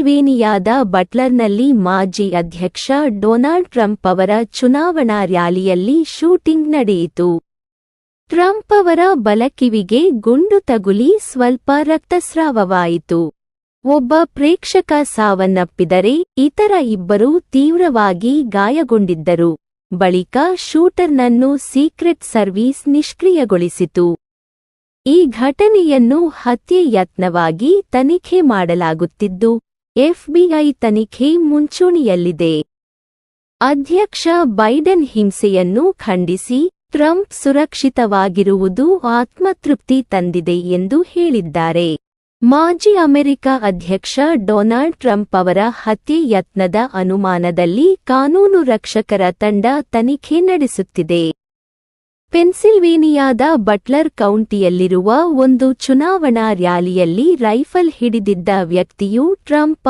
ಪೆನ್ಸಿಲ್ವೇನಿಯಾದ ಬಟ್ಲರ್ನಲ್ಲಿ ಮಾಜಿ ಅಧ್ಯಕ್ಷ Donald Trump ಅವರ ಚುನಾವಣಾ ರ್ಯಾಲಿಯಲ್ಲಿ ಶೂಟಿಂಗ್ ನಡೆಯಿತು. ಟ್ರಂಪ್ ಅವರ ಬಲಕಿವಿಗೆ ಗುಂಡು ತಗುಲಿ ಸ್ವಲ್ಪ ರಕ್ತಸ್ರಾವವಾಯಿತು. ಒಬ್ಬ ಪ್ರೇಕ್ಷಕ ಸಾವನ್ನಪ್ಪಿದರೆ ಇತರ ಇಬ್ಬರು ತೀವ್ರವಾಗಿ ಗಾಯಗೊಂಡಿದ್ದರು. ಬಳಿಕ ಶೂಟರ್ನನ್ನು ಸೀಕ್ರೆಟ್ ಸರ್ವೀಸ್ ನಿಷ್ಕ್ರಿಯಗೊಳಿಸಿತು. ಈ ಘಟನೆಯನ್ನು ಹತ್ಯೆ ಯತ್ನವಾಗಿ ತನಿಖೆ ಮಾಡಲಾಗುತ್ತಿದ್ದು, ಎಫ್ಬಿಐ ತನಿಖೆ ಮುಂಚೂಣಿಯಲ್ಲಿದೆ. ಅಧ್ಯಕ್ಷ ಬೈಡೆನ್ ಹಿಂಸೆಯನ್ನು ಖಂಡಿಸಿ, ಟ್ರಂಪ್ ಸುರಕ್ಷಿತವಾಗಿರುವುದು ಆತ್ಮತೃಪ್ತಿ ತಂದಿದೆ ಎಂದು ಹೇಳಿದ್ದಾರೆ. ಮಾಜಿ ಅಮೆರಿಕ ಅಧ್ಯಕ್ಷ ಡೊನಾಲ್ಡ್ ಟ್ರಂಪ್ ಅವರ ಹತ್ಯೆ ಯತ್ನದ ಅನುಮಾನದಲ್ಲಿ ಕಾನೂನು ರಕ್ಷಕರ ತಂಡ ತನಿಖೆ ನಡೆಸುತ್ತಿದೆ. ಪೆನ್ಸಿಲ್ವೇನಿಯಾದ ಬಟ್ಲರ್ ಕೌಂಟಿಯಲ್ಲಿರುವ ಒಂದು ಚುನಾವಣಾ ರ್ಯಾಲಿಯಲ್ಲಿ ರೈಫಲ್ ಹಿಡಿದಿದ್ದ ವ್ಯಕ್ತಿಯು ಟ್ರಂಪ್